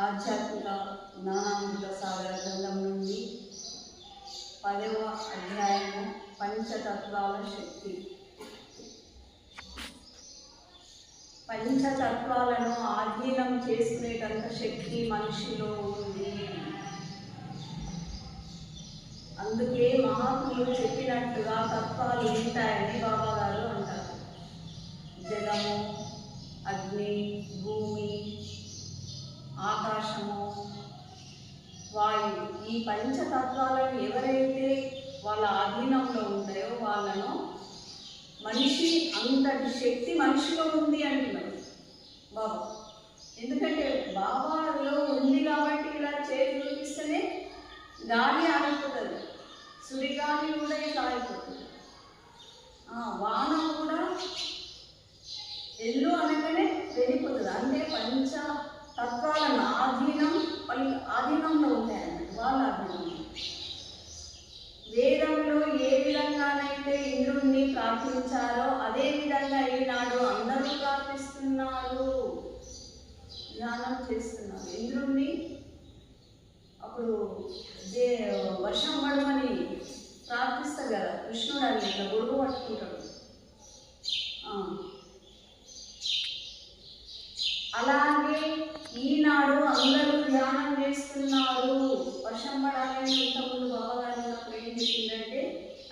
ఆధ్యాత్మిక జ్ఞానామృత సాగర గ్రంథం నుండి 10వ అధ్యాయము పంచతత్వాల శక్తి. పంచతత్వాలను ఆధీనం చేసుకునేటంత శక్తి మనిషిలో ఉంది. అందుకే మహాత్ములు చెప్పినట్టుగా తత్వాలు ఉంటాయని బాబా గారు అంటారు. జలము, అగ్ని, భూమి, ఆకాశము, వాయువు, ఈ పంచతత్వాలను ఎవరైతే వాళ్ళ అధీనంలో ఉంటాయో వాళ్ళను మనిషి అంతటి శక్తి మనిషిలో ఉంది అంటున్నారు బాబా. ఎందుకంటే బాబాలో ఉంది కాబట్టి ఇలా చేతి చూపిస్తేనే గాలి ఆగిపోతుంది, సుడిగాలి కూడా ఇలా ఆగిపోతుంది, వాన కూడా ఎల్లు అనగానే వెళ్ళిపోతుంది. అంటే పంచ తత్వాలను ఆధీనంలో ఉంటాయన్నట్టు, వాళ్ళ ఆధీనంలో. వేదంలో ఏ విధంగానైతే ఇంద్రుణ్ణి ప్రార్థించారో అదే విధంగా ఈనాడు అందరూ ప్రార్థిస్తున్నారు, ధ్యానం చేస్తున్నారు. ఇంద్రుణ్ణి అప్పుడు వర్షం పడమని ప్రార్థిస్తారు కదా, కృష్ణుడు అని ఇట్లా గొడుగు పట్టుకుంటాడు. అలాగే ఈనాడు అందరూ ధ్యానం చేస్తున్నారు, వర్షం పడాలని. ఇంతకుముందు బాబా గారు ఉన్నప్పుడు ఏం చెప్పిందంటే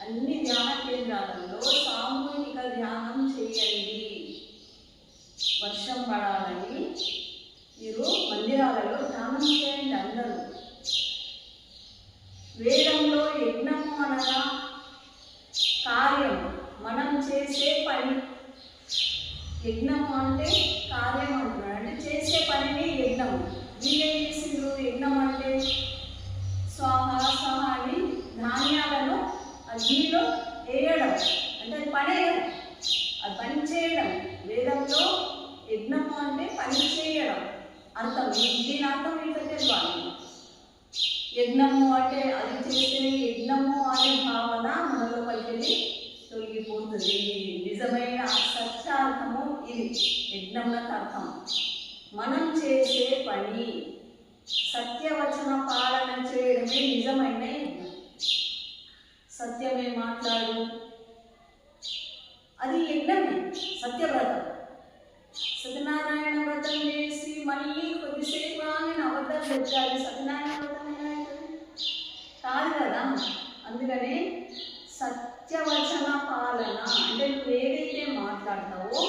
అన్ని ధ్యాన కేంద్రాలలో సామూహిక ధ్యానం చేయండి, వర్షం పడాలని మీరు మందిరాలలో ధ్యానం చేయండి అందరూ. వేదంలో యజ్ఞము అనగా కార్యం, మనం చేసే పని. యజ్ఞము అంటే కార్యం అంటున్నాడు, అంటే చేసే పనిని యజ్ఞం. వీళ్ళేం చేసిండ్రు? యజ్ఞం అంటే స్వాహ స్వాహ అని ధాన్యాలను అగ్నిలో వేయడం, అంటే అది పని వేయడం, అది పని చేయడం. వేదంలో యజ్ఞము అంటే పని చేయడం అర్థం. దీని అర్థం ఇంకా తెలియాలి. యజ్ఞము అంటే అది చేసే యజ్ఞము అనే భావన మనలో పలికి తొలగిపోతుంది. నిజమైన సత్యార్థము ఇది, యజ్ఞంలకు అర్థం మనం చేసే పని. సత్యవచన పాలన చేయడమే నిజమైన యజ్ఞం. సత్యమే మాట్లాడు, అది యజ్ఞమే. సత్యవ్రతం, సత్యనారాయణ వ్రతం చేసి మళ్ళీ కొద్దిసేపు నేను అబద్ధం చెప్పాలి, సత్యనారాయణ వ్రతం కాదు కదా. అందుకనే సత్యవచన పాలన అంటే నువ్వు ఏదైతే మాట్లాడతావో